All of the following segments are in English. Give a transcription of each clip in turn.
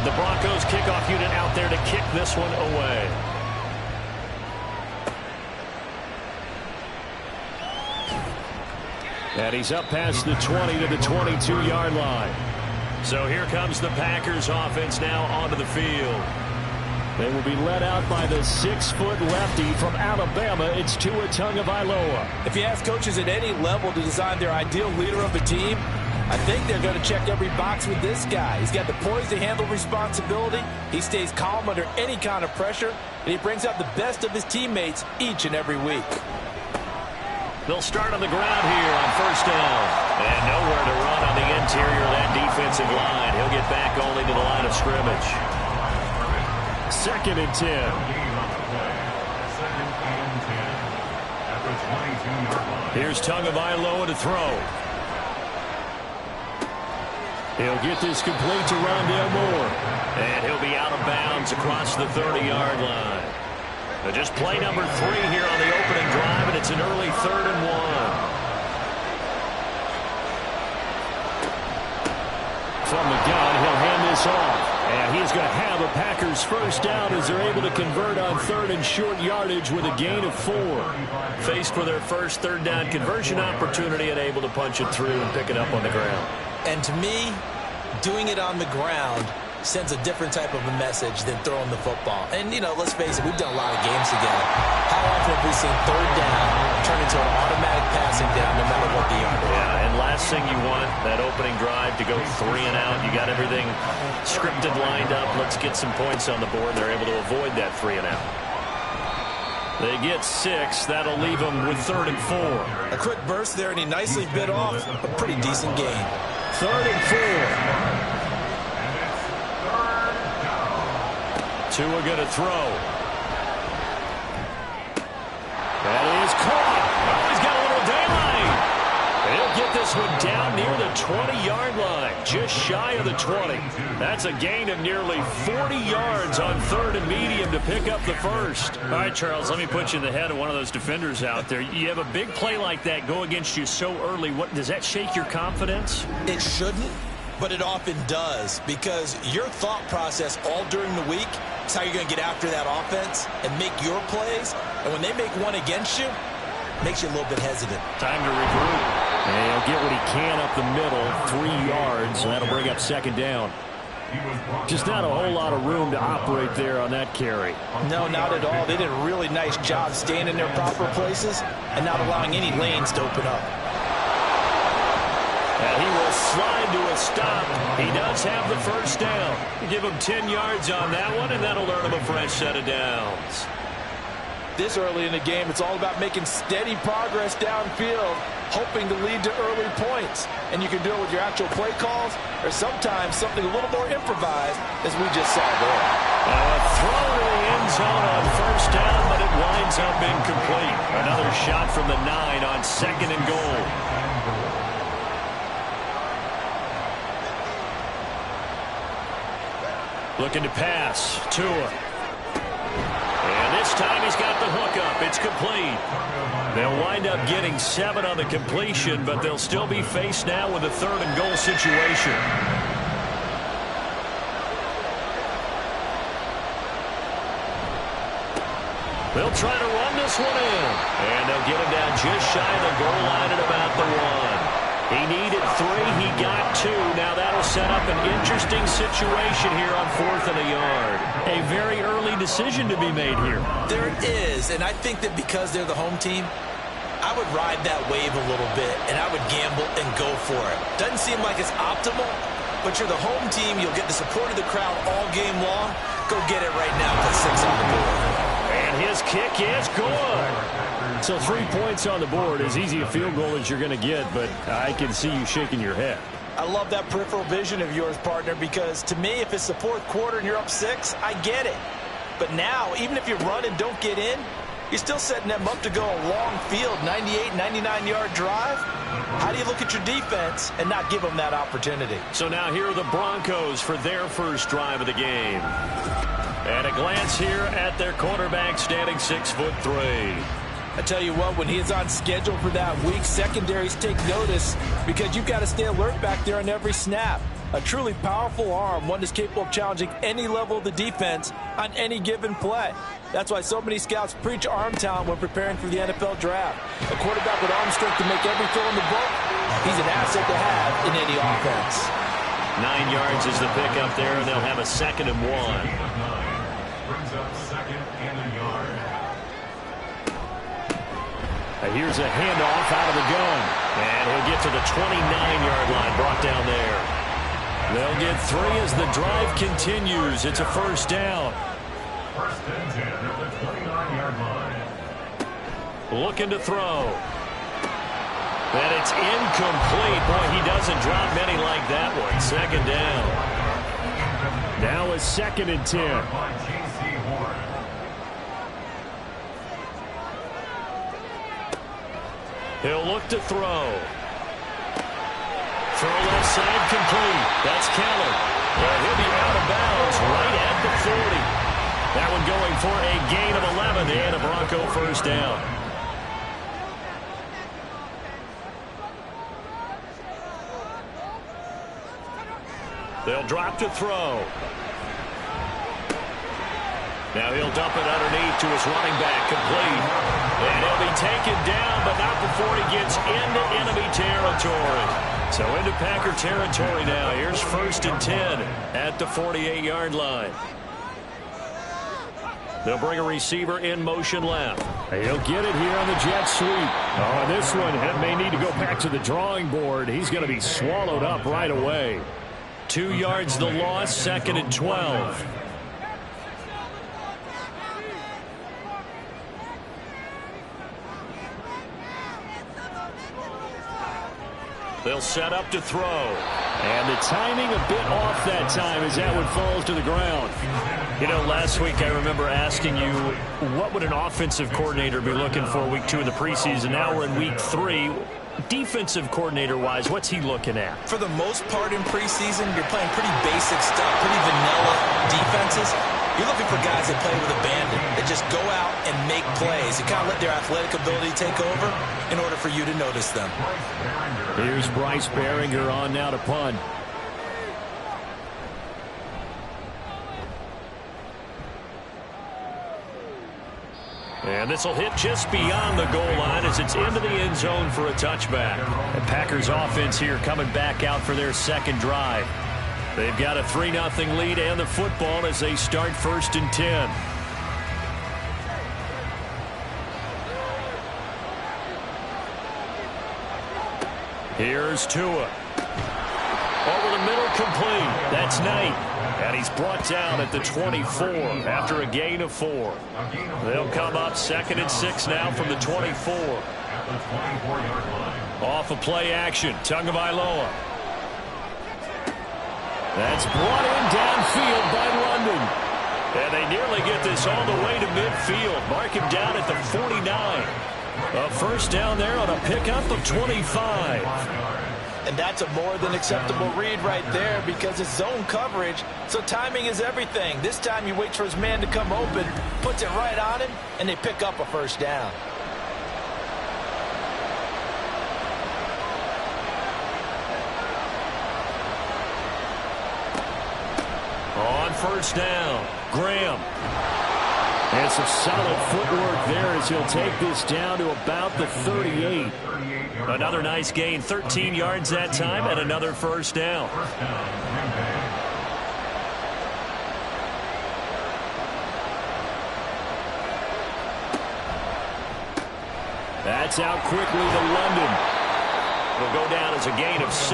The Broncos kickoff unit out there to kick this one away. And he's up past the 20 to the 22-yard line. So here comes the Packers offense now onto the field. They will be led out by the 6-foot lefty from Alabama. It's Tua Tagovailoa. If you ask coaches at any level to design their ideal leader of a team, I think they're going to check every box with this guy. He's got the poise to handle responsibility. He stays calm under any kind of pressure, and he brings out the best of his teammates each and every week. They'll start on the ground here on first down. And nowhere to run on the interior of that defensive line. He'll get back only to the line of scrimmage. 2nd and 10. Here's Tagovailoa to throw. He'll get this complete to Rondale Moore. And he'll be out of bounds across the 30-yard line. Just play number 3 here on the opening drive, and it's an early 3rd and 1. From the gun, he'll hand this off. And he's going to have a Packers first down as they're able to convert on 3rd and short yardage with a gain of 4. Faced with their first 3rd down conversion opportunity and able to punch it through and pick it up on the ground. And to me, doing it on the ground sends a different type of a message than throwing the football. And, you know, let's face it, we've done a lot of games together. How often have we seen 3rd down turn into an automatic passing down no matter what the yard is? Yeah, and last thing you want, that opening drive to go 3 and out. You got everything scripted, lined up. Let's get some points on the board. They're able to avoid that 3 and out. They get 6. That'll leave them with 3rd and 4. A quick burst there, and he nicely bit off a pretty decent gain. 3rd and 4. Tua going to throw. That is caught. Oh, he's got a little daylight. He'll get this one down near the 20-yard line, just shy of the 20. That's a gain of nearly 40 yards on 3rd and medium to pick up the first. All right, Charles, let me put you in the head of one of those defenders out there. You have a big play like that go against you so early. What does that shake your confidence? It shouldn't, but it often does, because your thought process all during the week is how you're going to get after that offense and make your plays. And when they make one against you, it makes you a little bit hesitant. Time to regroup. And he'll get what he can up the middle, 3 yards, and that'll bring up 2nd down. Just not a whole lot of room to operate there on that carry. No, not at all. They did a really nice job staying in their proper places and not allowing any lanes to open up. And he will slide to a stop. He does have the first down. You give him 10 yards on that one, and that'll earn him a fresh set of downs. This early in the game, it's all about making steady progress downfield, hoping to lead to early points. And you can do it with your actual play calls, or sometimes something a little more improvised, as we just saw there. A throw to the end zone on first down, but it winds up incomplete. Another shot from the 9 on 2nd and goal. Looking to pass. Tua. And this time he's got the hook up. It's complete. They'll wind up getting 7 on the completion, but they'll still be faced now with a 3rd and goal situation. They'll try to run this one in. And they'll get him down just shy of the goal line at about the 1. He needed 3. He got 2. Now that'll set up an interesting situation here on 4th and a yard. A very early decision to be made here. There it is, and I think that because they're the home team, I would ride that wave a little bit, and I would gamble and go for it. Doesn't seem like it's optimal, but you're the home team. You'll get the support of the crowd all game long. Go get it right now. Put 6 on the board. And his kick is good. So 3 points on the board, as easy a field goal as you're going to get, but I can see you shaking your head. I love that peripheral vision of yours, partner, because to me, if it's the 4th quarter and you're up 6, I get it. But now, even if you run and don't get in, you're still setting them up to go a long field, 98, 99-yard drive. How do you look at your defense and not give them that opportunity? So now here are the Broncos for their first drive of the game. And a glance here at their quarterback, standing 6'3". I tell you what, when he is on schedule for that week, secondaries take notice because you've got to stay alert back there on every snap. A truly powerful arm, one that's capable of challenging any level of the defense on any given play. That's why so many scouts preach arm talent when preparing for the NFL draft. A quarterback with arm strength to make every throw in the book, he's an asset to have in any offense. 9 yards is the pickup there, and they'll have a 2nd and 1. Brings up 2nd and a yard. Here's a handoff out of the gun. And he'll get to the 29-yard line, brought down there. They'll get 3 as the drive continues. It's a 1st down. 1st and 10 at the 29-yard line. Looking to throw. And it's incomplete. Boy, he doesn't drop many like that one. 2nd down. Now a 2nd and 10. He'll look to throw. Throw left side complete. That's Keller. And he'll be out of bounds right at the 40. That one going for a gain of 11 and a Bronco 1st down. They'll drop to throw. Now he'll dump it underneath to his running back, complete. And he'll be taken down, but not before he gets into enemy territory. So into Packer territory now. Here's 1st and 10 at the 48-yard line. They'll bring a receiver in motion left. He'll get it here on the jet sweep. Oh, this one may need to go back to the drawing board. He's going to be swallowed up right away. 2 yards the loss, 2nd and 12. They'll set up to throw. And the timing a bit off that time as that one falls to the ground. You know, last week I remember asking you, what would an offensive coordinator be looking for week 2 in the preseason? Now we're in week 3. Defensive coordinator-wise, what's he looking at? For the most part in preseason, you're playing pretty basic stuff, pretty vanilla defenses. You're looking for guys that play with abandon, that just go out and make plays. You kind of let their athletic ability take over in order for you to notice them. Here's Bryce Behringer on now to punt. And this will hit just beyond the goal line as it's into the end zone for a touchback. The Packers offense here coming back out for their 2nd drive. They've got a 3-0 lead and the football as they start 1st and 10. Here's Tua. Over the middle, complete. That's Knight. And he's brought down at the 24 after a gain of 4. They'll come up 2nd and 6 now from the 24. Off of play action, Tagovailoa. That's brought in downfield by London. And they nearly get this all the way to midfield. Mark him down at the 49. A 1st down there on a pickup of 25. And that's a more than acceptable read right there because it's zone coverage, so timing is everything. This time he waits for his man to come open, puts it right on him, and they pick up a 1st down. On 1st down, Graham. And some solid footwork there as he'll take this down to about the 38. Another nice gain, 13 yards that time, and another 1st down. That's out quickly to London. It'll go down as a gain of 6,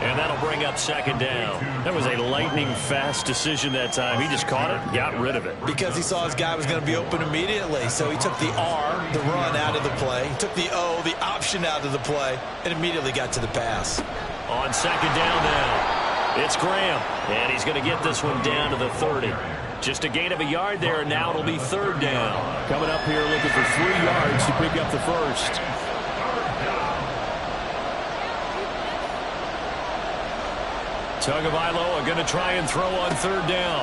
and that'll bring up 2nd down. That was a lightning-fast decision that time. He just caught it, got rid of it. Because he saw his guy was going to be open immediately, so he took the R, the run, out of the play. He took the O, the option, out of the play, and immediately got to the pass. On 2nd down now, it's Graham, and he's going to get this one down to the 30. Just a gain of a yard there, and now it'll be 3rd down. Coming up here looking for 3 yards to pick up the 1st. Tagovailoa going to try and throw on 3rd down.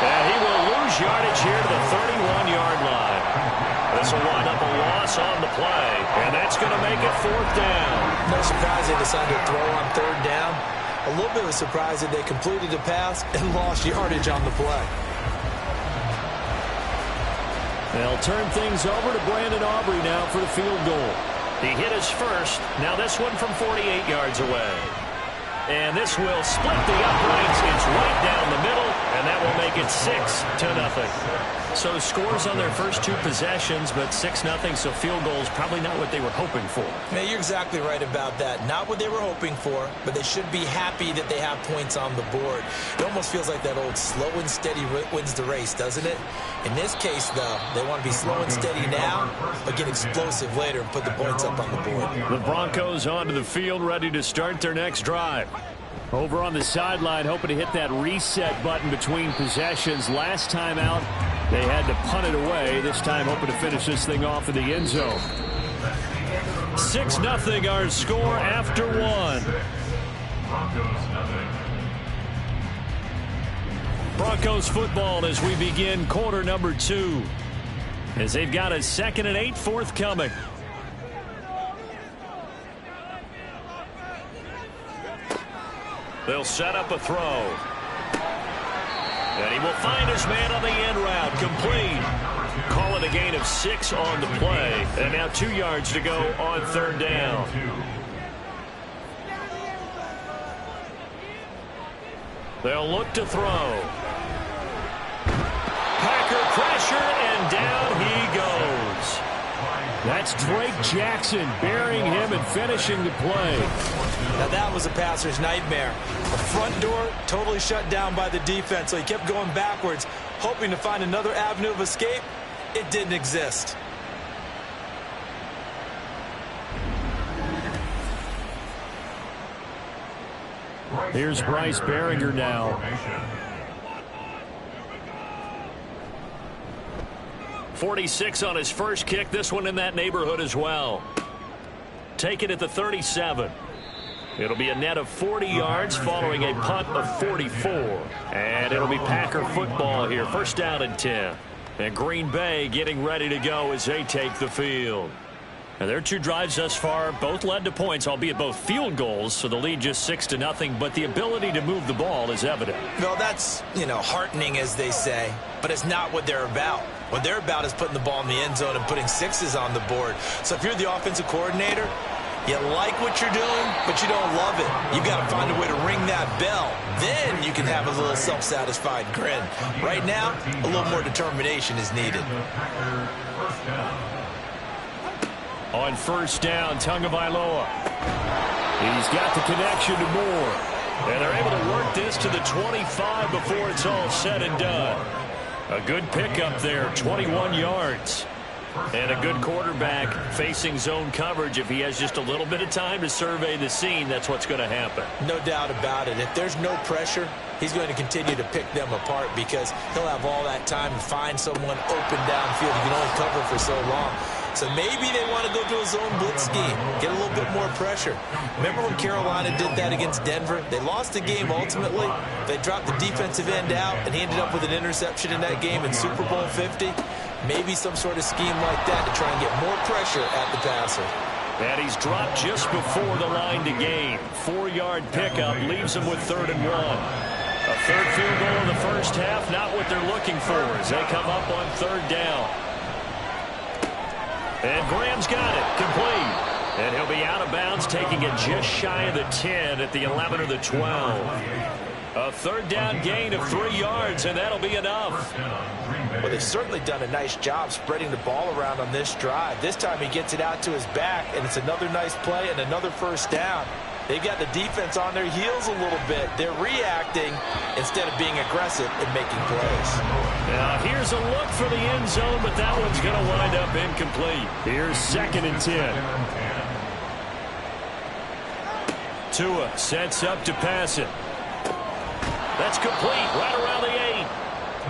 And he will lose yardage here to the 31-yard line. This will wind up a loss on the play, and that's going to make it 4th down. No surprise they decided to throw on 3rd down. A little bit of a surprise that they completed the pass and lost yardage on the play. They'll turn things over to Brandon Aubrey now for the field goal. He hit his first. Now this one from 48 yards away. And this will split the uprights. It's right down the middle, and that will make it 6-0. So scores on their first 2 possessions, but 6-0, so field goals probably not what they were hoping for. Now, you're exactly right about that. Not what they were hoping for, but they should be happy that they have points on the board. It almost feels like that old slow and steady wins the race, doesn't it? In this case, though, they want to be slow and steady now, but get explosive later and put the points up on the board. The Broncos onto the field, ready to start their next drive. Over on the sideline, hoping to hit that reset button between possessions. Last time out, they had to punt it away. This time, hoping to finish this thing off in the end zone. 6-0 our score after 1. Broncos football as we begin quarter number 2. As they've got a 2nd and 8 forthcoming. They'll set up a throw. And he will find his man on the end route. Complete. Call it a gain of 6 on the play. And now 2 yards to go on 3rd down. They'll look to throw. Packer pressure, and down he goes. That's Drake Jackson burying him and finishing the play. Now that was a passer's nightmare. The front door totally shut down by the defense, so he kept going backwards, hoping to find another avenue of escape. It didn't exist. Here's Bryce Behringer now. 46 on his first kick. This one in that neighborhood as well. Take it at the 37. It'll be a net of 40 yards following a punt of 44. And it'll be Packer football here. 1st down and 10. And Green Bay getting ready to go as they take the field. Now their 2 drives thus far both led to points, albeit both field goals, so the lead just 6-0, but the ability to move the ball is evident. Well, that's, heartening, as they say, but it's not what they're about. What they're about is putting the ball in the end zone and putting 6s on the board. So if you're the offensive coordinator, you like what you're doing, but you don't love it. You got to find a way to ring that bell. Then you can have a little self-satisfied grin. Right now, a little more determination is needed. On 1st down, Tagovailoa. He's got the connection to Moore. And they're able to work this to the 25 before it's all said and done. A good pickup there, 21 yards. And a good quarterback facing zone coverage. If he has just a little bit of time to survey the scene, that's what's going to happen. No doubt about it. If there's no pressure, he's going to continue to pick them apart because he'll have all that time to find someone open downfield. He can only cover for so long. So maybe they want to go to a zone blitz scheme, get a little bit more pressure. Remember when Carolina did that against Denver? They lost the game ultimately. They dropped the defensive end out, and he ended up with an interception in that game in Super Bowl 50. Maybe some sort of scheme like that to try and get more pressure at the passer. And he's dropped just before the line to gain. 4-yard pickup leaves him with 3rd and 1. A 3rd field goal in the first half, not what they're looking for as they come up on 3rd down. And Graham's got it, complete. And he'll be out of bounds, taking it just shy of the 10 at the 11 or the 12. A 3rd down gain of 3 yards, and that'll be enough. Well, they've certainly done a nice job spreading the ball around on this drive. This time he gets it out to his back, and it's another nice play and another 1st down. They've got the defense on their heels a little bit. They're reacting instead of being aggressive and making plays. Now here's a look for the end zone, but that one's going to wind up incomplete. Here's 2nd and 10. Tua sets up to pass it. That's complete right around the 8.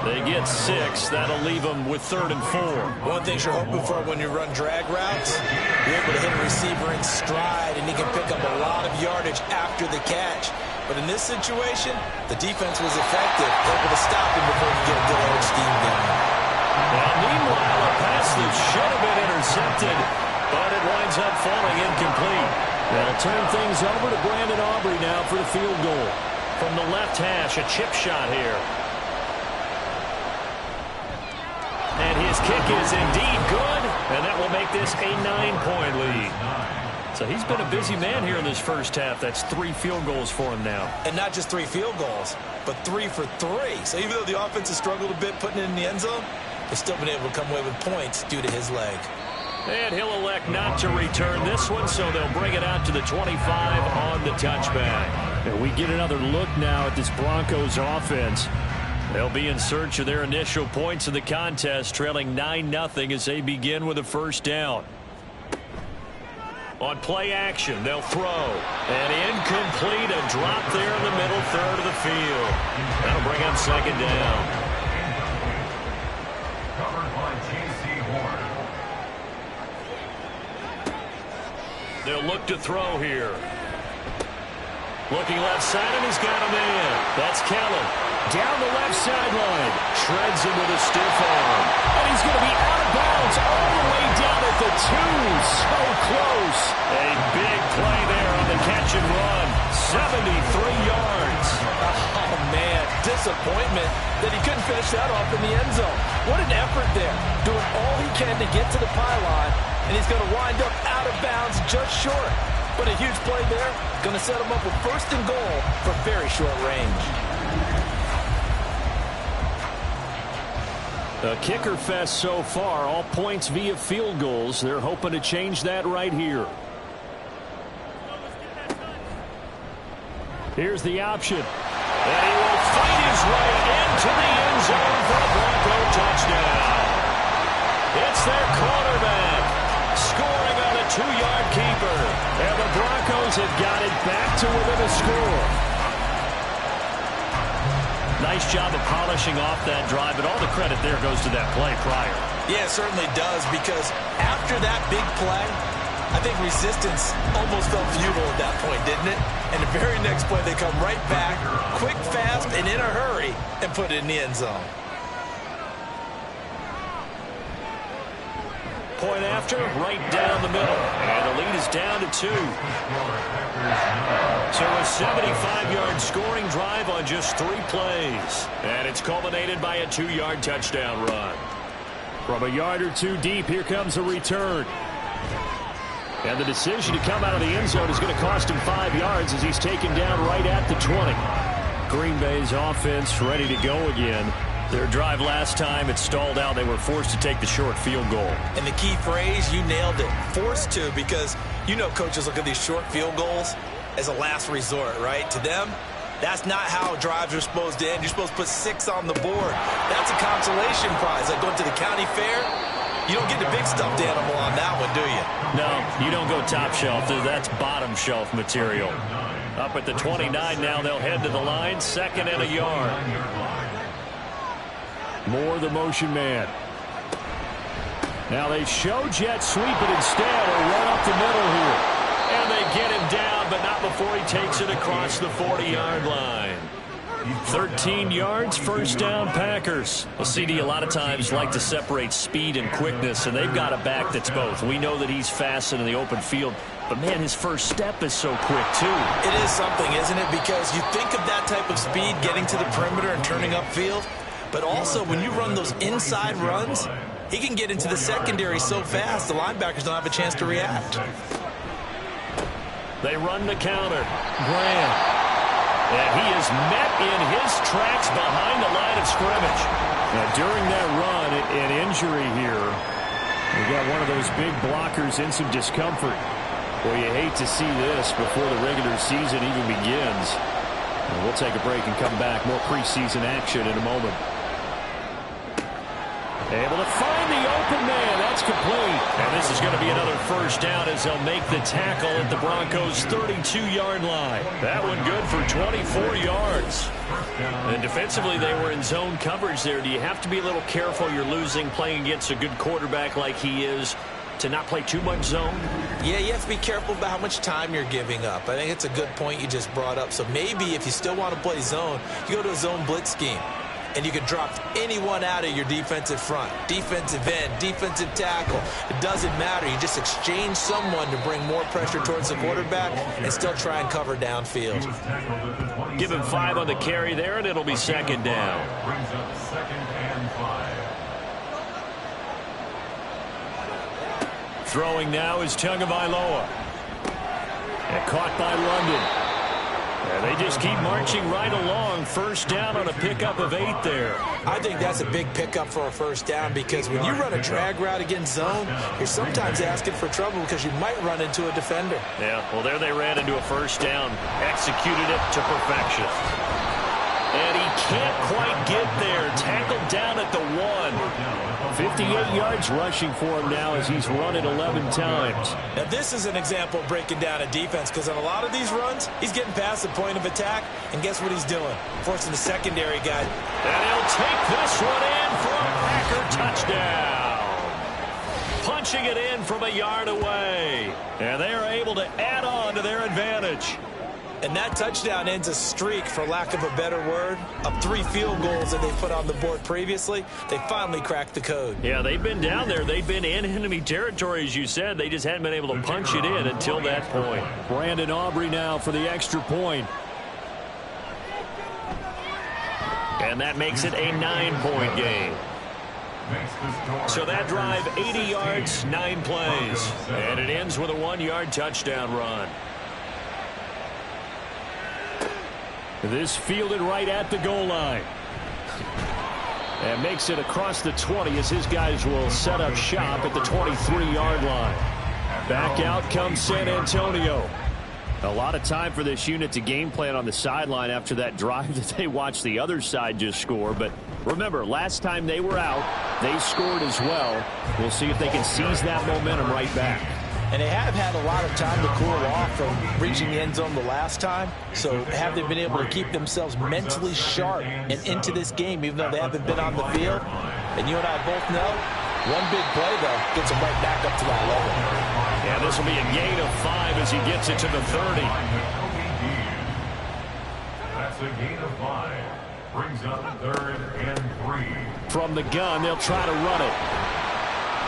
They get 6. That'll leave them with 3rd and 4. One thing you're hoping for when you run drag routes, you're able to hit a receiver in stride, and he can pick up a lot of yardage after the catch. But in this situation, the defense was effective, able to stop him before he could get a good edge scheme going. Now, meanwhile, a pass that should have been intercepted, but it winds up falling incomplete. They'll turn things over to Brandon Aubrey now for the field goal. From the left hash, a chip shot here. And his kick is indeed good, and that will make this a 9-point lead. So he's been a busy man here in this first half. That's 3 field goals for him now. And not just 3 field goals, but 3 for 3. So even though the offense has struggled a bit putting it in the end zone, they've still been able to come away with points due to his leg. And he'll elect not to return this one, so they'll bring it out to the 25 on the touchback. And we get another look now at this Broncos offense. They'll be in search of their initial points in the contest, trailing 9-0 as they begin with a first down. On play action, they'll throw. And incomplete, a drop there in the middle third of the field. That'll bring up second down. Covered by J.C. Horn. They'll look to throw here. Looking left side, and he's got a man. That's Kellen. Down the left sideline. Shreds him with a stiff arm. And he's going to be out of bounds all the way down at the 2. So close. A big play there on the catch and run. 73 yards. Oh, man. Disappointment that he couldn't finish that off in the end zone. What an effort there. Doing all he can to get to the pylon. And he's going to wind up out of bounds just short. But a huge play there. Going to set him up with first and goal for very short range. A kicker fest so far, all points via field goals. They're hoping to change that right here. Here's the option. And he will fight his way into the end zone for a Bronco touchdown. It's their quarterback scoring on a 2-yard keeper. And the Broncos have got it back to within a score. Nice job of polishing off that drive, but all the credit there goes to that play prior. Yeah, it certainly does, because after that big play, I think resistance almost felt futile at that point, didn't it? And the very next play, they come right back, quick, fast, and in a hurry, and put it in the end zone. Point after, right down the middle. And the lead is down to 2. So a 75-yard scoring drive on just 3 plays. And it's culminated by a 2-yard touchdown run. From a yard or 2 deep, here comes a return. And the decision to come out of the end zone is going to cost him 5 yards as he's taken down right at the 20. Green Bay's offense ready to go again. Their drive last time, it stalled out. They were forced to take the short field goal. And the key phrase, you nailed it, forced to, because you know coaches look at these short field goals as a last resort, right? To them, that's not how drives are supposed to end. You're supposed to put 6 on the board. That's a consolation prize. Like going to the county fair, you don't get the big stuffed animal on that one, do you? No, you don't go top shelf. That's bottom shelf material. Up at the 29 now, they'll head to the line, 2nd and a yard. Moore, the motion man. Now they show jet sweep it instead, or run up the middle here. And they get him down, but not before he takes it across the 40-yard line. 13 yards, first down, Packers. Well, CD a lot of times like to separate speed and quickness, and they've got a back that's both. We know that he's fast in the open field, but, man, his first step is so quick, too. It is something, isn't it? Because you think of that type of speed getting to the perimeter and turning upfield, but also when you run those inside runs, he can get into the secondary so fast the linebackers don't have a chance to react. They run the counter. Graham. And he is met in his tracks behind the line of scrimmage. Now, during that run, an injury here. We got one of those big blockers in some discomfort. Well, you hate to see this before the regular season even begins. And we'll take a break and come back. More preseason action in a moment. Able to find the open man. That's complete. And this is going to be another first down as they'll make the tackle at the Broncos' 32-yard line. That one good for 24 yards. And defensively, they were in zone coverage there. Do you have to be a little careful? You're losing, playing against a good quarterback like he is, to not play too much zone? Yeah, you have to be careful about how much time you're giving up. I think it's a good point you just brought up. So maybe if you still want to play zone, you go to a zone blitz scheme. and you can drop anyone out of your defensive front. Defensive end, defensive tackle. It doesn't matter. You just exchange someone to bring more pressure towards the quarterback and still try and cover downfield. Give him 5 on the carry there, and it'll be second down. Brings up 2nd and 5. Throwing now is Tagovailoa. And caught by London. And they just keep marching right along. First down on a pickup of 8 there. I think that's a big pickup for a first down because when you run a drag route against zone, you're sometimes asking for trouble because you might run into a defender. Yeah, well, there they ran into a first down. Executed it to perfection. And he can't quite get there. Tackled down at the 1. 58 yards rushing for him now as he's run it 11 times. Now, this is an example of breaking down a defense because on a lot of these runs, he's getting past the point of attack, and guess what he's doing? Forcing the secondary guy. And he'll take this one in for a Packer touchdown. Punching it in from a yard away. And they are able to add on to their advantage. And that touchdown ends a streak, for lack of a better word, of 3 field goals that they put on the board previously. They finally cracked the code. Yeah, they've been down there. They've been in enemy territory, as you said. They just hadn't been able to punch it in until that point. Brandon Aubrey now for the extra point. And that makes it a 9-point game. So that drive, 80 yards, 9 plays. And it ends with a 1-yard touchdown run. This fielded right at the goal line. And makes it across the 20 as his guys will set up shop at the 23-yard line. Back out comes San Antonio. A lot of time for this unit to game plan on the sideline after that drive that they watched the other side just score. But remember, last time they were out, they scored as well. We'll see if they can seize that momentum right back. And they have had a lot of time to cool off from reaching the end zone the last time. So have they been able to keep themselves mentally sharp and into this game, even though they haven't been on the field? And you and I both know, one big play, though, gets them right back up to that level. Yeah, this will be a gain of 5 as he gets it to the 30. That's a gain of 5. Brings up 3rd and 3. From the gun, they'll try to run it.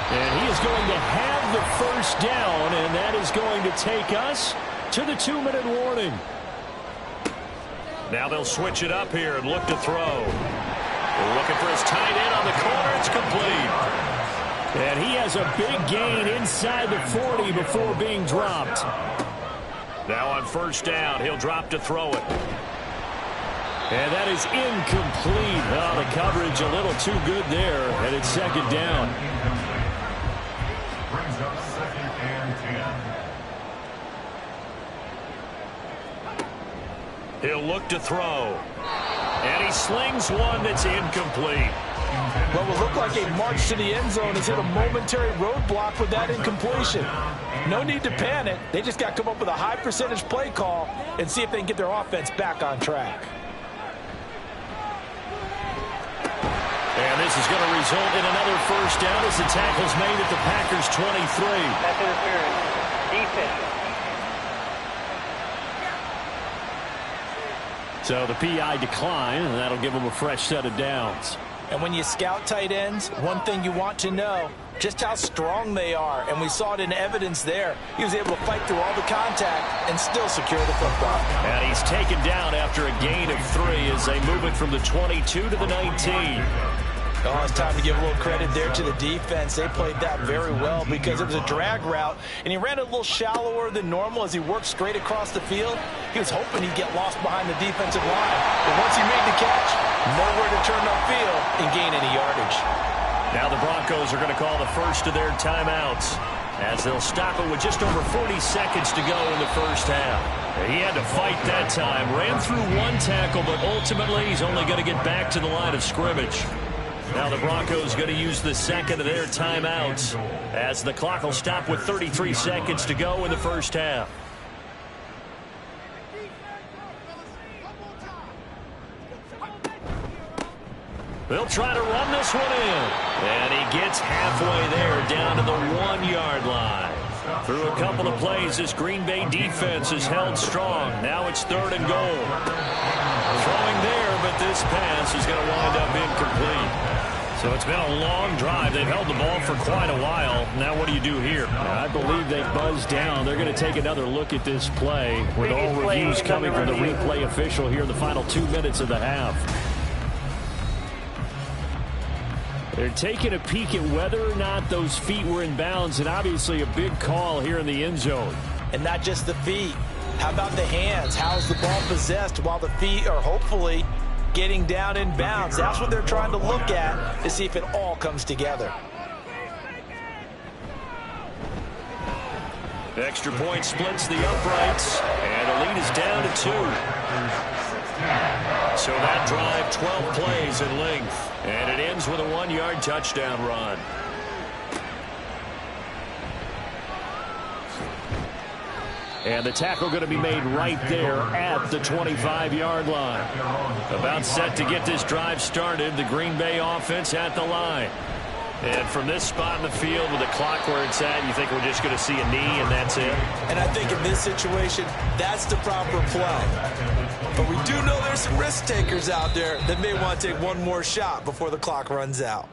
And he is going to have the first down, and that is going to take us to the 2-minute warning. Now they'll switch it up here and look to throw. They're looking for his tight end on the corner. It's complete. And he has a big gain inside the 40 before being dropped. Now on first down, he'll drop to throw it. And that is incomplete. Oh, the coverage a little too good there, and it's second down. Brings up 2nd and 10. He'll look to throw. And he slings one that's incomplete. What will look like a march to the end zone has hit a momentary roadblock with that incompletion. No need to panic. They just got to come up with a high percentage play call and see if they can get their offense back on track. And this is going to result in another first down as the tackle's made at the Packers' 23. Pass interference. Defense. So the PI decline, and that'll give them a fresh set of downs. And when you scout tight ends, one thing you want to know, just how strong they are. And we saw it in evidence there. He was able to fight through all the contact and still secure the football. And he's taken down after a gain of 3 as they move it from the 22 to the 19. Oh, it's time to give a little credit there to the defense. They played that very well because it was a drag route, and he ran it a little shallower than normal as he worked straight across the field. He was hoping he'd get lost behind the defensive line. But once he made the catch, nowhere to turn upfield and gain any yardage. Now the Broncos are going to call the first of their timeouts as they'll stop it with just over 40 seconds to go in the first half. He had to fight that time. Ran through one tackle, but ultimately he's only going to get back to the line of scrimmage. Now the Broncos going to use the second of their timeouts as the clock will stop with 33 seconds to go in the first half. They'll try to run this one in. And he gets halfway there down to the 1-yard line. Through a couple of plays, this Green Bay defense is held strong. Now it's 3rd and goal. Throwing there, but this this pass is going to wind up incomplete. So it's been a long drive. They've held the ball for quite a while. Now what do you do here? I believe they buzzed down. They're going to take another look at this play with all reviews coming from the replay official here in the final 2 minutes of the half. They're taking a peek at whether or not those feet were in bounds, and obviously a big call here in the end zone. And not just the feet. How about the hands? How's the ball possessed while the feet are hopefully getting down in bounds? That's what they're trying to look at to see if it all comes together. Extra point splits the uprights, and the lead is down to 2. So that drive, 12 plays in length, and it ends with a 1-yard touchdown run. And the tackle going to be made right there at the 25-yard line. About set to get this drive started. The Green Bay offense at the line. And from this spot in the field with the clock where it's at, you think we're just going to see a knee and that's it? And I think in this situation, that's the proper play. But we do know there's some risk takers out there that may want to take one more shot before the clock runs out.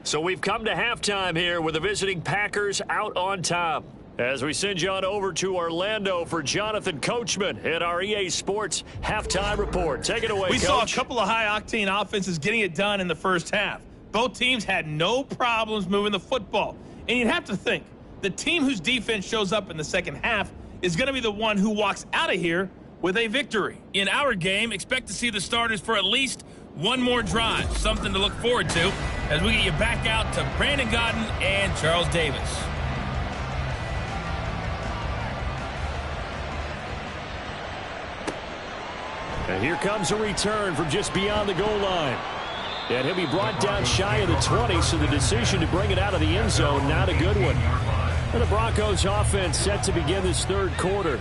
So we've come to halftime here with the visiting Packers out on top. As we send you on over to Orlando for Jonathan Coachman at our EA Sports Halftime Report. Take it away, We Coach. saw a couple of high-octane offenses getting it done in the first half. Both teams had no problems moving the football. And you'd have to think, the team whose defense shows up in the second half is going to be the one who walks out of here with a victory. In our game, expect to see the starters for at least one more drive. Something to look forward to as we get you back out to Brandon Godden and Charles Davis. And here comes a return from just beyond the goal line. And he'll be brought down shy of the 20, so the decision to bring it out of the end zone, not a good one. And the Broncos offense set to begin this third quarter.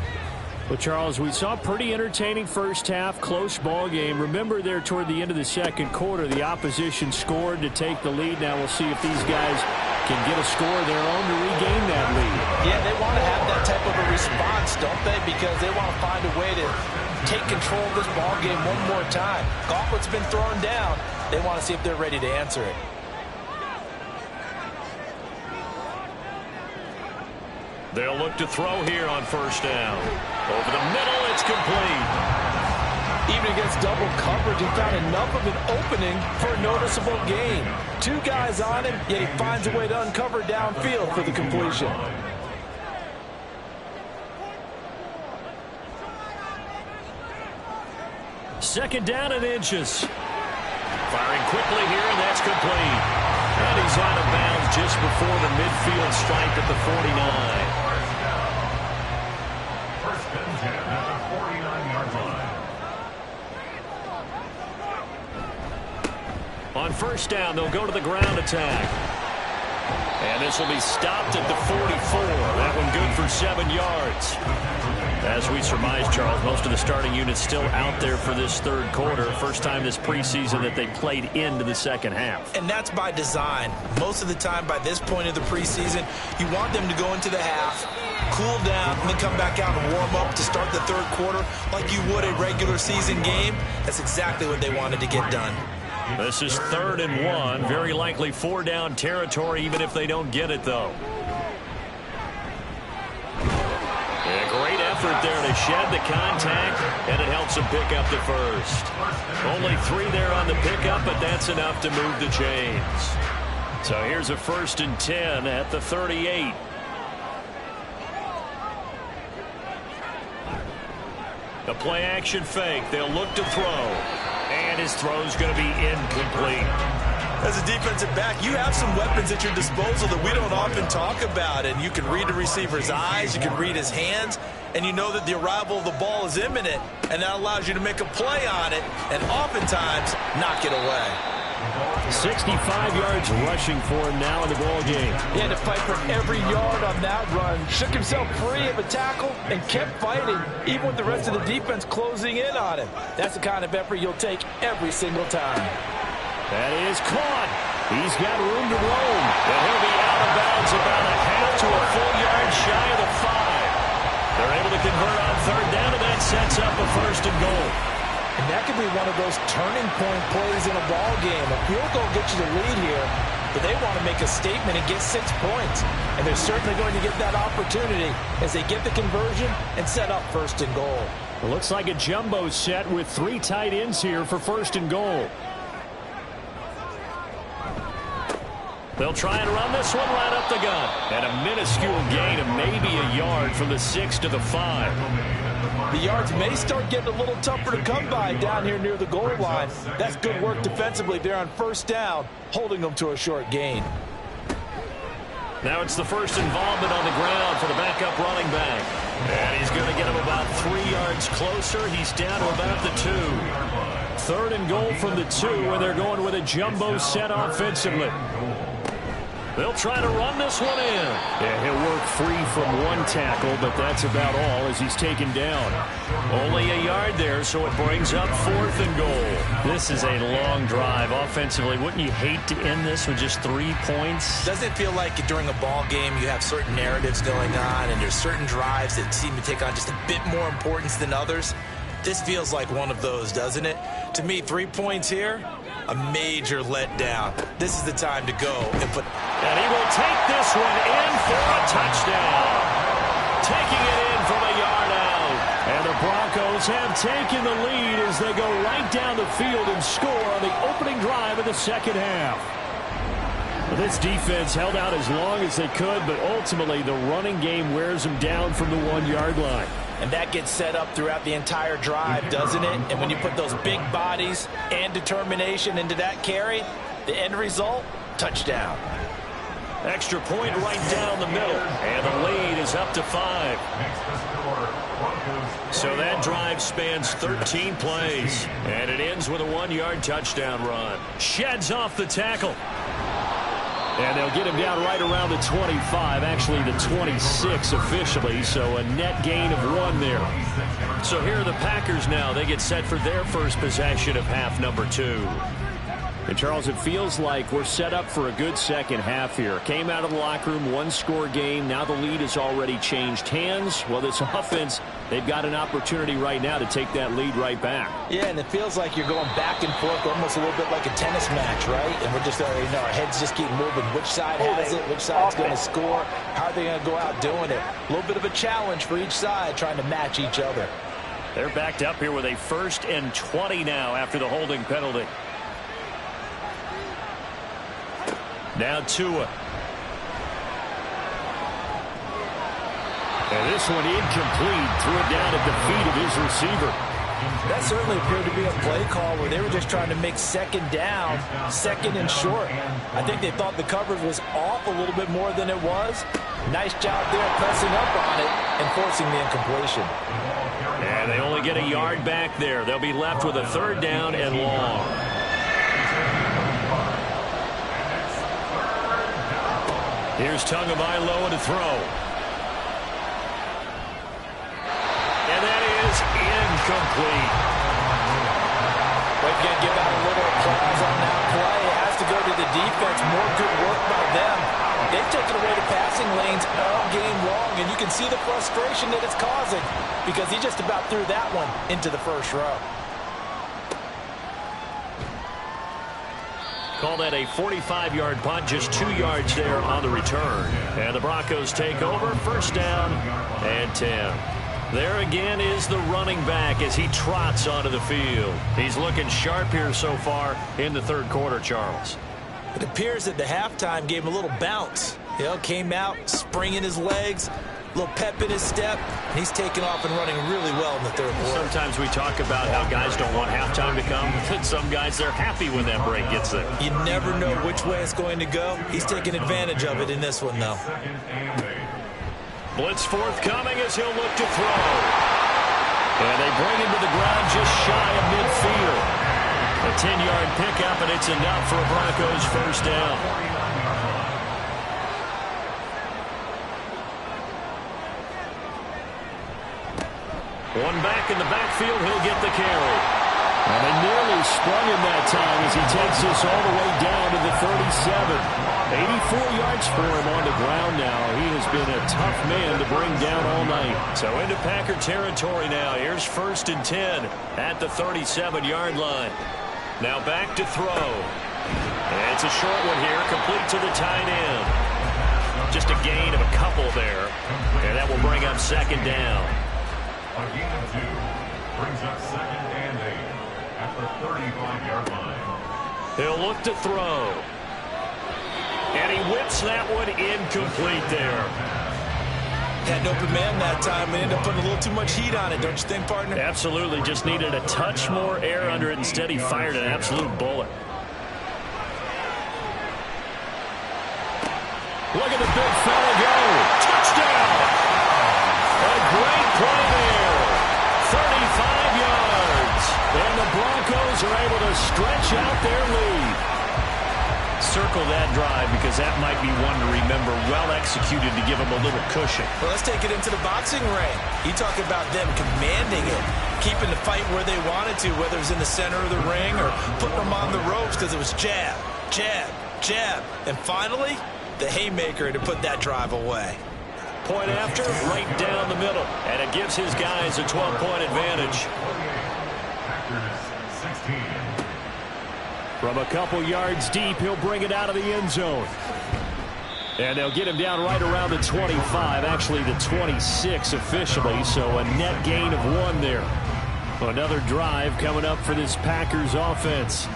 Well, Charles, we saw a pretty entertaining first half, close ball game. Remember there toward the end of the second quarter, the opposition scored to take the lead. Now we'll see if these guys can get a score of their own to regain that lead. Yeah, they want to have that type of a response, don't they? Because they want to find a way to take control of this ball game one more time. Gauntlet's been thrown down. They want to see if they're ready to answer it. They'll look to throw here on first down. Over the middle, it's complete. Even against double coverage, he found enough of an opening for a noticeable gain. 2 guys on him, yet he finds a way to uncover downfield for the completion. Second down and inches. Firing quickly here, and that's complete. And he's out of bounds just before the midfield stripe at the 49. First and 10 at the 49-yard line. On first down, they'll go to the ground attack. And this will be stopped at the 44. That one good for 7 yards. As we surmise, Charles, most of the starting units still out there for this third quarter. First time this preseason that they played into the second half. And that's by design. Most of the time by this point of the preseason, you want them to go into the half, cool down, and then come back out and warm up to start the third quarter like you would a regular season game. That's exactly what they wanted to get done. This is 3rd and 1. Very likely 4-down territory, even if they don't get it, though. A great effort there to shed the contact, and it helps him pick up the first. Only 3 there on the pickup, but that's enough to move the chains. So here's a 1st and 10 at the 38. The play action fake. They'll look to throw. And his throw's going to be incomplete. As a defensive back, you have some weapons at your disposal that we don't often talk about. And you can read the receiver's eyes, you can read his hands, and you know that the arrival of the ball is imminent. And that allows you to make a play on it and oftentimes knock it away. 65 yards rushing for him now in the ball game. He had to fight for every yard on that run. Shook himself free of a tackle and kept fighting, even with the rest of the defense closing in on him. That's the kind of effort you'll take every single time. That is caught. He's got room to roam. And he'll be out of bounds about a half to a full yard shy of the 5. They're able to convert on 3rd down, and that sets up a 1st and goal. And that could be one of those turning point plays in a ball game. A field goal gets you the lead here, but they want to make a statement and get 6 points. And they're certainly going to get that opportunity as they get the conversion and set up first and goal. It looks like a jumbo set with 3 tight ends here for first and goal. They'll try and run this one right up the gut. And a minuscule gain of maybe a yard from the 6 to the 5. The yards may start getting a little tougher to come by down here near the goal line. That's good work defensively there on first down, holding them to a short gain. Now it's the first involvement on the ground for the backup running back. And he's going to get him about 3 yards closer. He's down to about the 2. Third and goal from the 2, and they're going with a jumbo set offensively. They'll try to run this one in. Yeah, he'll work free from 1 tackle, but that's about all as he's taken down. Only a yard there, so it brings up 4th and goal. This is a long drive offensively. Wouldn't you hate to end this with just 3 points? Doesn't it feel like during a ball game you have certain narratives going on and there's certain drives that seem to take on just a bit more importance than others? This feels like one of those, doesn't it? To me, 3 points here, a major letdown. This is the time to go and put... And he will take this one in for a touchdown. Taking it in from a yard out. And the Broncos have taken the lead as they go right down the field and score on the opening drive of the second half. This defense held out as long as they could, but ultimately the running game wears them down from the 1-yard line. And that gets set up throughout the entire drive, doesn't it? And when you put those big bodies and determination into that carry, the end result, touchdown. Extra point right down the middle. And the lead is up to 5. So that drive spans 13 plays. And it ends with a 1-yard touchdown run. Sheds off the tackle. And they'll get him down right around the 25, actually the 26 officially, so a net gain of 1 there. So here are the Packers now. They get set for their first possession of half number 2. And Charles, it feels like we're set up for a good second half here. Came out of the locker room, 1-score game. Now the lead has already changed hands. Well, this offense, they've got an opportunity right now to take that lead right back. Yeah, and it feels like you're going back and forth almost a little bit like a tennis match, right? And we're just, our heads just keep moving. Which side has it? Which side's going to score? How are they going to go out doing it? A little bit of a challenge for each side trying to match each other. They're backed up here with a 1st and 20 now after the holding penalty. Now Tua. And this one incomplete. Threw it down at the feet of his receiver. That certainly appeared to be a play call where they were just trying to make second down, second and short. I think they thought the coverage was off a little bit more than it was. Nice job there pressing up on it and forcing the incompletion. And they only get a yard back there. They'll be left with a 3rd down and long. Here's Tagovailoa to throw. And that is incomplete. But you got to give out a little applause on that play. It has to go to the defense. More good work by them. They've taken away the passing lanes all game long, and you can see the frustration that it's causing because he just about threw that one into the first row. Call that a 45-yard punt, just 2 yards there on the return. And the Broncos take over, 1st down and 10. There again is the running back as he trots onto the field. He's looking sharp here so far in the 3rd quarter, Charles. It appears that the halftime gave him a little bounce. Came out, springing his legs, a little pep in his step, and he's taken off and running really well in the 3rd quarter. Sometimes we talk about how guys don't want halftime to come, and some guys, they're happy when that break gets there. You never know which way it's going to go. He's taking advantage of it in this one, though. Blitz forthcoming as he'll look to throw. And they bring him to the ground just shy of midfield. A 10-yard pickup, and it's enough for a Broncos 1st down. One back in the backfield, he'll get the carry. And they nearly sprung him that time as he takes this all the way down to the 37. 84 yards for him on the ground now. He has been a tough man to bring down all night. So into Packer territory now. Here's 1st and 10 at the 37-yard line. Now back to throw. And it's a short one here, complete to the tight end. Just a gain of a couple there. And that will bring up 2nd down. A gain of 2 brings up 2nd and 8 at the 35-yard line. He'll look to throw. And he whips that one incomplete there. Had an open man that time and ended up putting a little too much heat on it, don't you think, partner? Absolutely. Just needed a touch more air under it. Instead, he fired an absolute bullet. Look at the big fella go. Touchdown! A great play there. 35 yards. And the Broncos are able to stretch out their lead. Circle that drive because that might be one to remember. Well executed to give them a little cushion. Well, let's take it into the boxing ring. You talk about them commanding it, keeping the fight where they wanted to, whether it was in the center of the ring or putting them on the ropes because it was jab, jab, jab. And finally, the haymaker to put that drive away. Point after, right down the middle. And it gives his guys a 12-point advantage. Packers 16. From a couple yards deep, he'll bring it out of the end zone. And they'll get him down right around the 25, actually the 26 officially, so a net gain of 1 there. Another drive coming up for this Packers offense.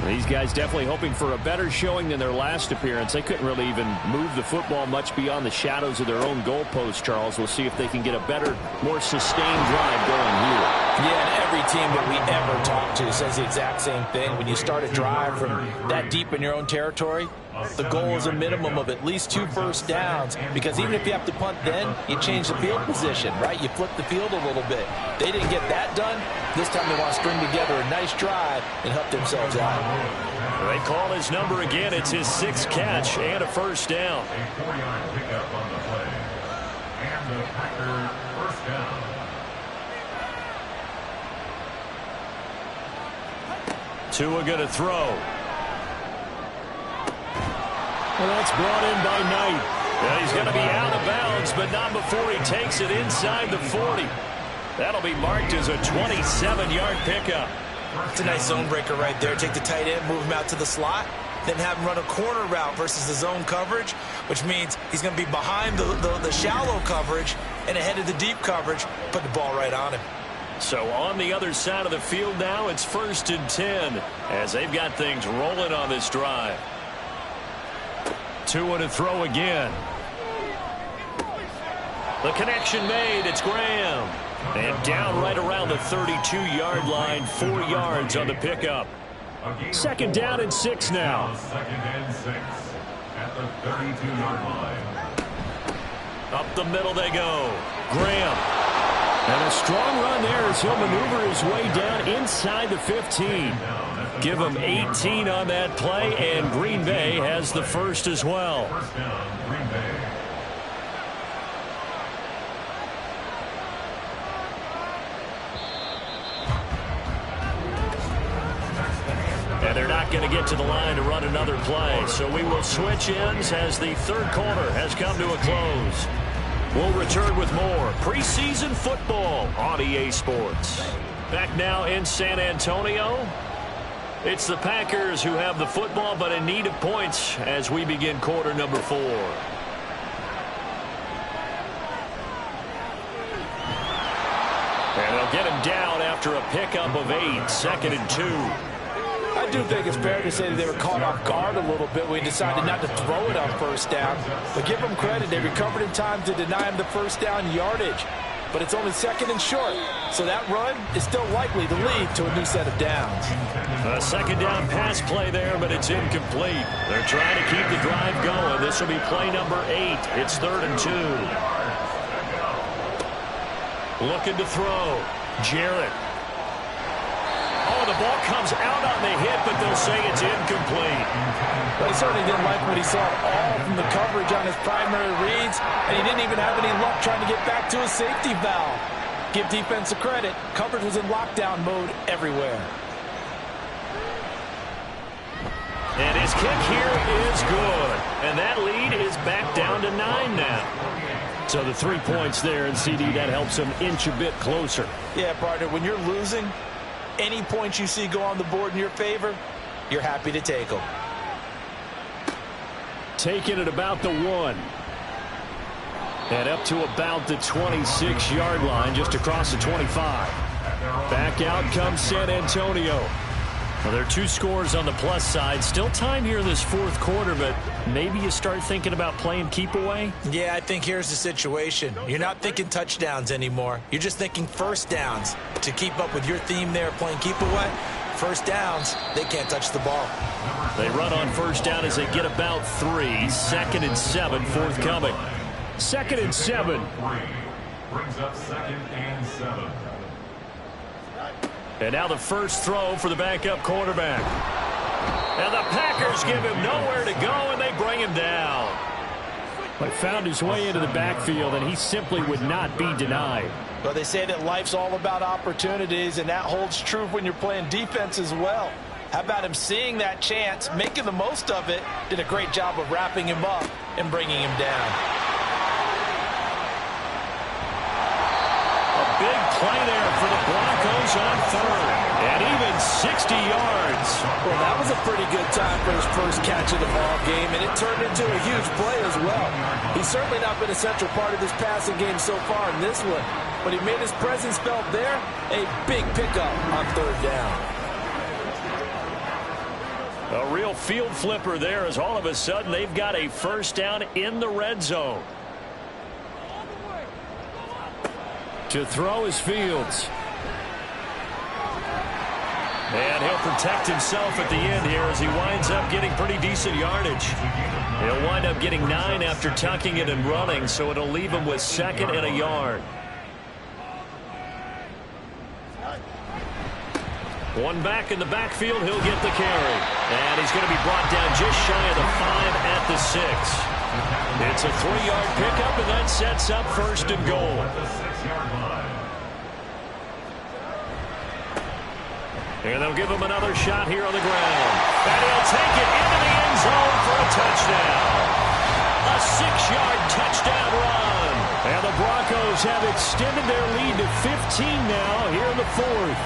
These guys definitely hoping for a better showing than their last appearance. They couldn't really even move the football much beyond the shadows of their own goalpost, Charles. We'll see if they can get a better, more sustained drive going here. Yeah, and every team that we ever talk to says the exact same thing. When you start a drive from that deep in your own territory, the goal is a minimum of at least 2 first downs, because even if you have to punt then, you change the field position, right? You flip the field a little bit. They didn't get that done. This time they want to string together a nice drive and help themselves out. They call his number again. It's his 6th catch and a first down. A 4-yard pickup on the play. And the Packer first down. Tua going to throw. Well, that's brought in by Knight. And he's going to be out of bounds, but not before he takes it inside the 40. That'll be marked as a 27-yard pickup. It's a nice zone breaker right there. Take the tight end, move him out to the slot, then have him run a corner route versus the zone coverage, which means he's going to be behind the shallow coverage and ahead of the deep coverage, put the ball right on him. So on the other side of the field now, it's 1st and 10 as they've got things rolling on this drive. Tua to throw again. The connection made. It's Graham. And down right around the 32-yard line, 4 yards on the pickup. 2nd down and 6 now. 2nd and 6 at the 32-yard line. Up the middle they go. Graham. And a strong run there as he'll maneuver his way down inside the 15. Give him 18 on that play, and Green Bay has the first as well. First down, Green Bay. And they're not going to get to the line to run another play. So we will switch ends as the 3rd quarter has come to a close. We'll return with more preseason football on EA Sports. Back now in San Antonio. It's the Packers who have the football, but in need of points as we begin quarter number 4. And they'll get him down after a pickup of 8, 2nd and 2. I do think it's fair to say that they were caught off guard a little bit when we decided not to throw it on first down. But give them credit. They recovered in time to deny him the first down yardage. But it's only 2nd and short. So that run is still likely to lead to a new set of downs. A 2nd down pass play there, but it's incomplete. They're trying to keep the drive going. This will be play number 8. It's 3rd and 2. Looking to throw. Jarrett. Oh, the ball comes out on the hit, but they'll say it's incomplete. But he certainly didn't like what he saw all from the coverage on his primary reads, and he didn't even have any luck trying to get back to his safety valve. Give defense a credit. Coverage was in lockdown mode everywhere. his kick here is good. And that lead is back down to 9 now. So the 3 points there, and CD, that helps him inch a bit closer. Yeah, partner, when you're losing, any points you see go on the board in your favor, you're happy to take them. Taking it about the 1. And up to about the 26-yard line, just across the 25. Back out comes San Antonio. Well, there are 2 scores on the plus side. Still time here in this fourth quarter, but maybe you start thinking about playing keep away? Yeah, I think here's the situation. You're not thinking touchdowns anymore. You're just thinking first downs. To keep up with your theme there, playing keep away, first downs, they can't touch the ball. They run on first down as they get about 3. 2nd and 7 forthcoming. 2nd and 7. Brings up 2nd and 7. And now the first throw for the backup quarterback. And the Packers give him nowhere to go, and they bring him down. But found his way into the backfield, and he simply would not be denied. Well, they say that life's all about opportunities, and that holds true when you're playing defense as well. How about him seeing that chance, making the most of it, did a great job of wrapping him up and bringing him down. Big play there for the Broncos on 3rd. And even 60 yards. Well, that was a pretty good time for his first catch of the ball game, and it turned into a huge play as well. He's certainly not been a central part of this passing game so far in this one, but he made his presence felt there. A big pickup on 3rd down. A real field flipper there as all of a sudden they've got a first down in the red zone. To throw is Fields. And he'll protect himself at the end here as he winds up getting pretty decent yardage. He'll wind up getting 9 after tucking it and running, so it'll leave him with 2nd and a yard. One back in the backfield, he'll get the carry. And he's going to be brought down just shy of the 5 at the 6. It's a 3-yard pickup, and that sets up 1st and goal. And they'll give him another shot here on the ground. And he'll take it into the end zone for a touchdown. A 6-yard touchdown run. And the Broncos have extended their lead to 15 now here in the 4th.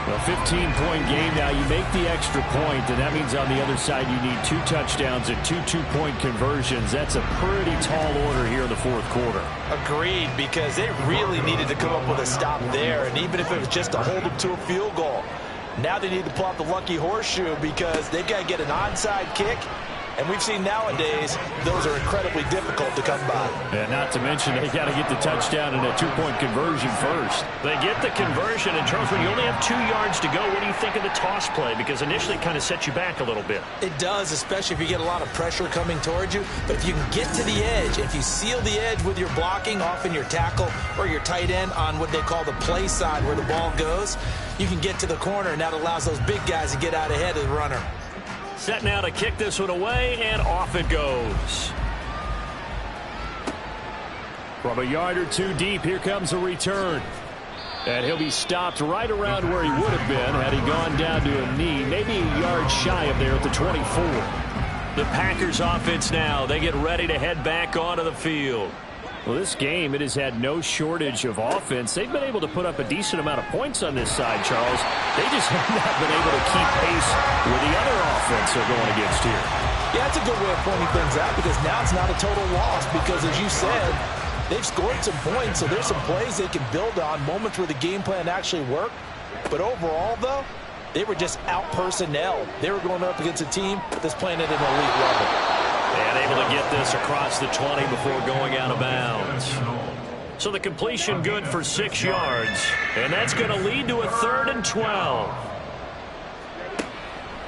A 15-point game now. You make the extra point, and that means on the other side you need 2 touchdowns and 2 two-point conversions. That's a pretty tall order here in the fourth quarter. Agreed, because they really needed to come up with a stop there, and even if it was just to hold them to a field goal. Now they need to pull out the lucky horseshoe because they've got to get an onside kick. And we've seen nowadays those are incredibly difficult to come by. And not to mention they got to get the touchdown and a 2-point conversion first. They get the conversion, and Charles, when you only have 2 yards to go, what do you think of the toss play? Because initially it kind of sets you back a little bit. It does, especially if you get a lot of pressure coming towards you. But if you can get to the edge, if you seal the edge with your blocking, often your tackle or your tight end on what they call the play side where the ball goes, you can get to the corner, and that allows those big guys to get out ahead of the runner. Set now to kick this one away, and off it goes. From a yard or 2 deep, here comes a return. And he'll be stopped right around where he would have been had he gone down to a knee, maybe a yard shy of there at the 24. The Packers offense now, they get ready to head back onto the field. Well, this game, it has had no shortage of offense. They've been able to put up a decent amount of points on this side, Charles. They just have not been able to keep pace with the other offense they're going against here. Yeah, that's a good way of pointing things out because now it's not a total loss because, as you said, they've scored some points, so there's some plays they can build on, moments where the game plan actually worked. But overall, though, they were just out-personnel. They were going up against a team that's playing at an elite level. And able to get this across the 20 before going out of bounds. So the completion good for 6 yards. And that's going to lead to a 3rd and 12.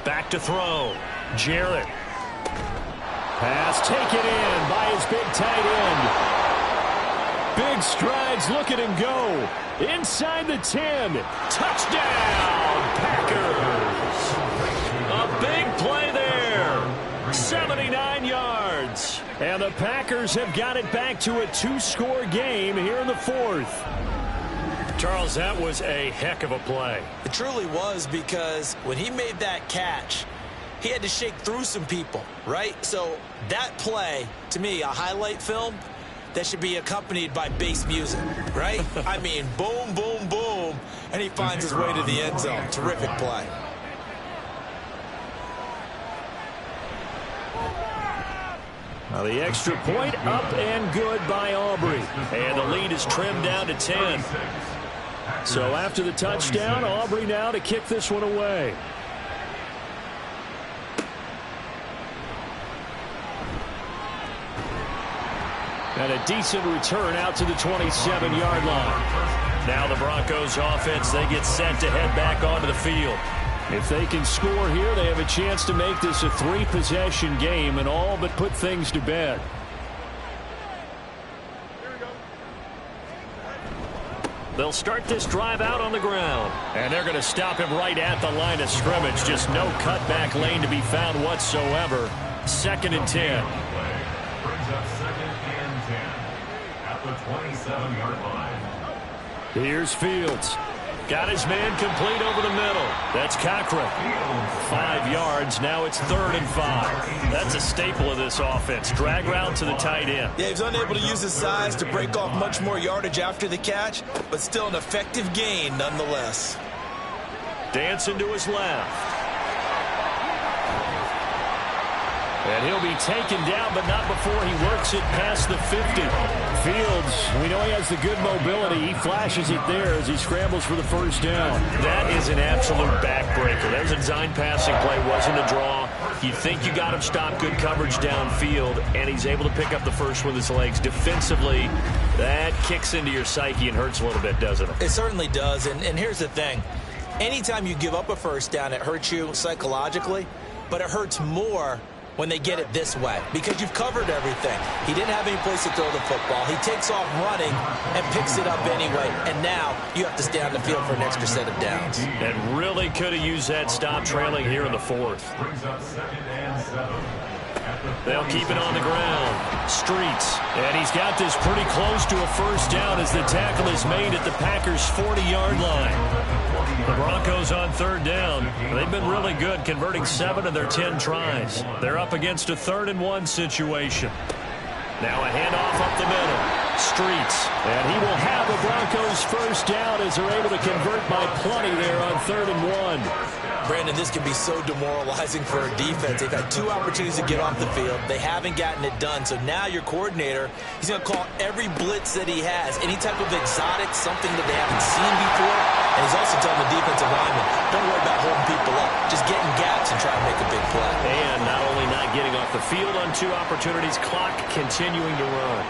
Back to throw. Jarrett. Pass taken in by his big tight end. Big strides, look at him go. Inside the 10. Touchdown, Packers. A big play there. 79 yards. And the Packers have got it back to a 2-score game here in the 4th. Charles, that was a heck of a play. It truly was because when he made that catch, he had to shake through some people, right? So that play, to me, a highlight film that should be accompanied by bass music, right? I mean, boom, boom, boom, and he finds his way to the end zone. Terrific play. Now the extra point up and good by Aubrey. And the lead is trimmed down to 10. So after the touchdown, Aubrey now to kick this one away. And a decent return out to the 27-yard line. Now the Broncos offense, they get set to head back onto the field. If they can score here, they have a chance to make this a 3-possession game and all but put things to bed. They'll start this drive out on the ground. And they're going to stop him right at the line of scrimmage. Just no cutback lane to be found whatsoever. 2nd and 10. Brings up 2nd and 10 at the 27-yard line. Here's Fields. Got his man complete over the middle. That's Cochran. 5 yards. Now it's 3rd and 5. That's a staple of this offense. Drag route to the tight end. Yeah, he's unable to use his size to break off much more yardage after the catch, but still an effective gain nonetheless. Dancing to his left. And he'll be taken down, but not before he works it past the 50. Fields, we know he has the good mobility. He flashes it there as he scrambles for the first down. That is an absolute backbreaker. That was a design passing play, wasn't a draw. You think you got him stopped, good coverage downfield, and he's able to pick up the first with his legs. Defensively, that kicks into your psyche and hurts a little bit, doesn't it? It certainly does, and here's the thing. Anytime you give up a first down, it hurts you psychologically, but it hurts more when they get it this way, because you've covered everything. He didn't have any place to throw the football. He takes off running and picks it up anyway, and now you have to stay on the field for an extra set of downs. And really could have used that stop trailing here in the 4th. Brings up 2nd and 7. They'll keep it on the ground. Streets. And he's got this pretty close to a first down as the tackle is made at the Packers' 40-yard line. The Broncos on 3rd down. They've been really good, converting 7 of their 10 tries. They're up against a 3rd and 1 situation. Now a handoff up the middle. Streets. And he will have the Broncos' first down as they're able to convert by plenty there on 3rd and 1. Brandon, this can be so demoralizing for a defense. They've had 2 opportunities to get off the field. They haven't gotten it done. So now your coordinator, he's going to call every blitz that he has, any type of exotic, something that they haven't seen before. And he's also telling the defensive lineman, don't worry about holding people up. Just get in gaps and try to make a big play. And not only not getting off the field on 2 opportunities, clock continuing to run.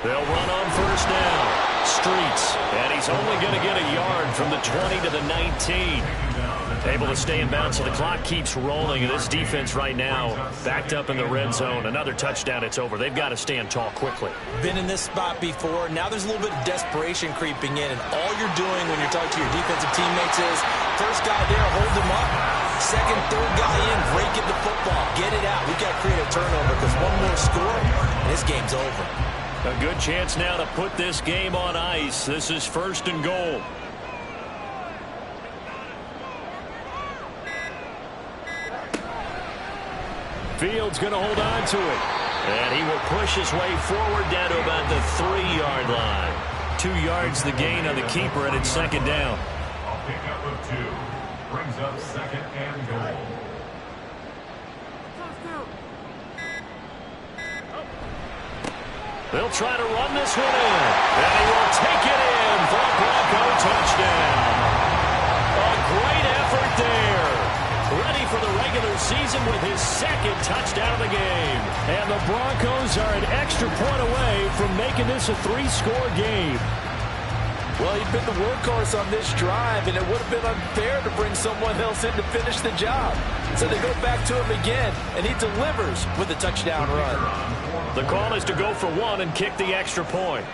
They'll run on first down. Streets. And he's only going to get a yard from the 20 to the 19. Able to stay in bounds, so the clock keeps rolling. And this defense right now backed up in the red zone. Another touchdown, it's over. They've got to stand tall quickly. Been in this spot before. Now there's a little bit of desperation creeping in. And all you're doing when you're talking to your defensive teammates is, first guy there, hold him up. Second, third guy in, break it the football. Get it out. We've got to create a turnover because one more score, and this game's over. A good chance now to put this game on ice. This is 1st and goal. Fields going to hold on to it. And he will push his way forward down to about the 3-yard line. 2 yards the gain on the keeper, and it's 2nd down. A pickup of 2. Brings up 2nd and goal. They'll try to run this one in. And he will take it in for a Bronco touchdown. A great effort there. Ready for the regular season with his 2nd touchdown of the game. And the Broncos are an extra point away from making this a 3-score game. Well, he'd been the workhorse on this drive, and it would have been unfair to bring someone else in to finish the job. So they go back to him again, and he delivers with a touchdown run. The call is to go for 1 and kick the extra point.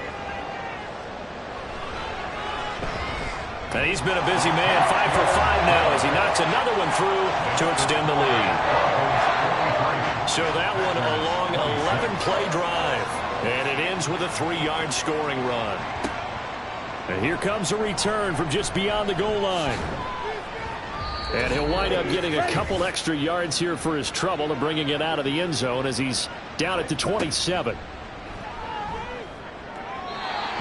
And he's been a busy man, 5 for 5 now as he knocks another one through to extend the lead. So that one a long 11-play drive. And it ends with a 3-yard scoring run. And here comes a return from just beyond the goal line. And he'll wind up getting a couple extra yards here for his trouble and bringing it out of the end zone as he's down at the 27.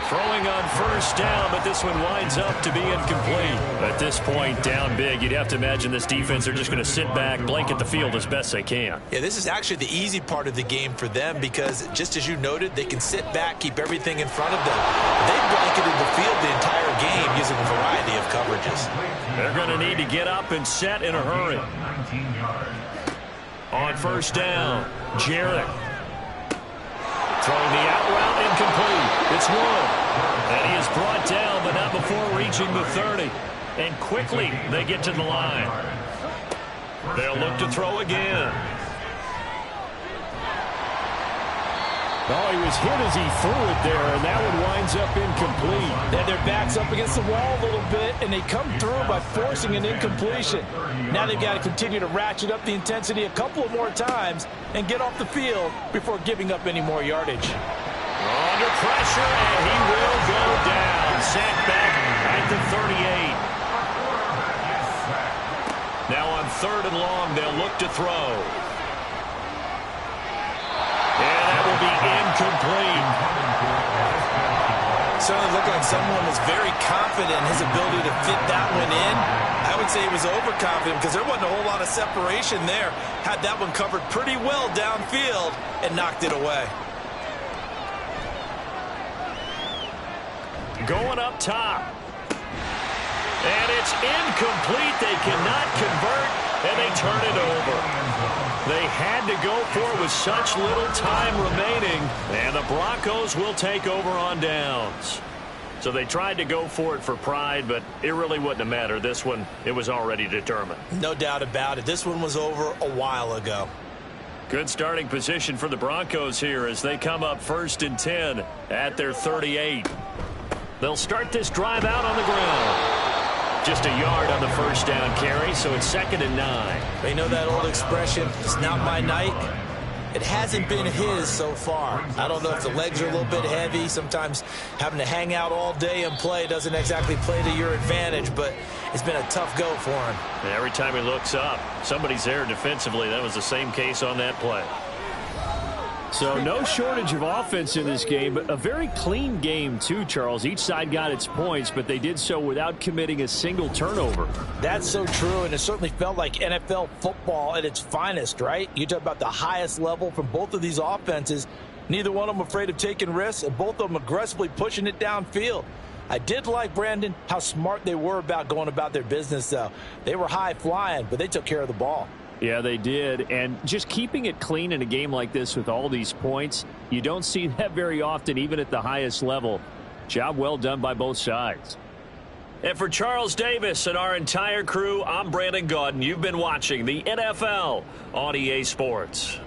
Throwing on first down, but this one winds up to be incomplete. At this point, down big, you'd have to imagine this defense are just going to sit back, blanket the field as best they can. Yeah, this is actually the easy part of the game for them because, just as you noted, they can sit back, keep everything in front of them. They've blanketed the field the entire game using a variety of coverages. They're going to need to get up and set in a hurry. On first down, Jarrett. Throwing the out route incomplete. It's one. And he is brought down, but not before reaching the 30. And quickly, they get to the line. They'll look to throw again. Oh, he was hit as he threw it there, and that one winds up incomplete. Then their back's up against the wall a little bit, and they come through by forcing an incompletion. Now they've got to continue to ratchet up the intensity a couple of more times and get off the field before giving up any more yardage. Under pressure, and he will go down. Sacked back at the 38. Now on 3rd and long, they'll look to throw. And that will be incomplete. Certainly looked like someone was very confident in his ability to fit that one in. I would say he was overconfident because there wasn't a whole lot of separation there. Had that one covered pretty well downfield and knocked it away. Going up top. And it's incomplete. They cannot convert, and they turn it over. They had to go for it with such little time remaining, and the Broncos will take over on downs. So they tried to go for it for pride, but it really wouldn't have mattered. This one, it was already determined. No doubt about it. This one was over a while ago. Good starting position for the Broncos here as they come up 1st and 10 at their 38. They'll start this drive out on the ground. Just a yard on the first down carry, so it's 2nd and 9. You know that old expression, it's not my night? It hasn't been his so far. I don't know if the legs are a little bit heavy. Sometimes having to hang out all day and play doesn't exactly play to your advantage, but it's been a tough go for him. And every time he looks up, somebody's there defensively. That was the same case on that play. So no shortage of offense in this game, but a very clean game too, Charles. Each side got its points, but they did so without committing a single turnover. That's so true, and it certainly felt like NFL football at its finest, right? You talk about the highest level from both of these offenses. Neither one of them afraid of taking risks, and both of them aggressively pushing it downfield. I did like, Brandon, how smart they were about going about their business, though. They were high flying, but they took care of the ball. Yeah, they did. And just keeping it clean in a game like this with all these points, you don't see that very often, even at the highest level. Job well done by both sides. And for Charles Davis and our entire crew, I'm Brandon Gaudin. You've been watching the NFL on EA Sports.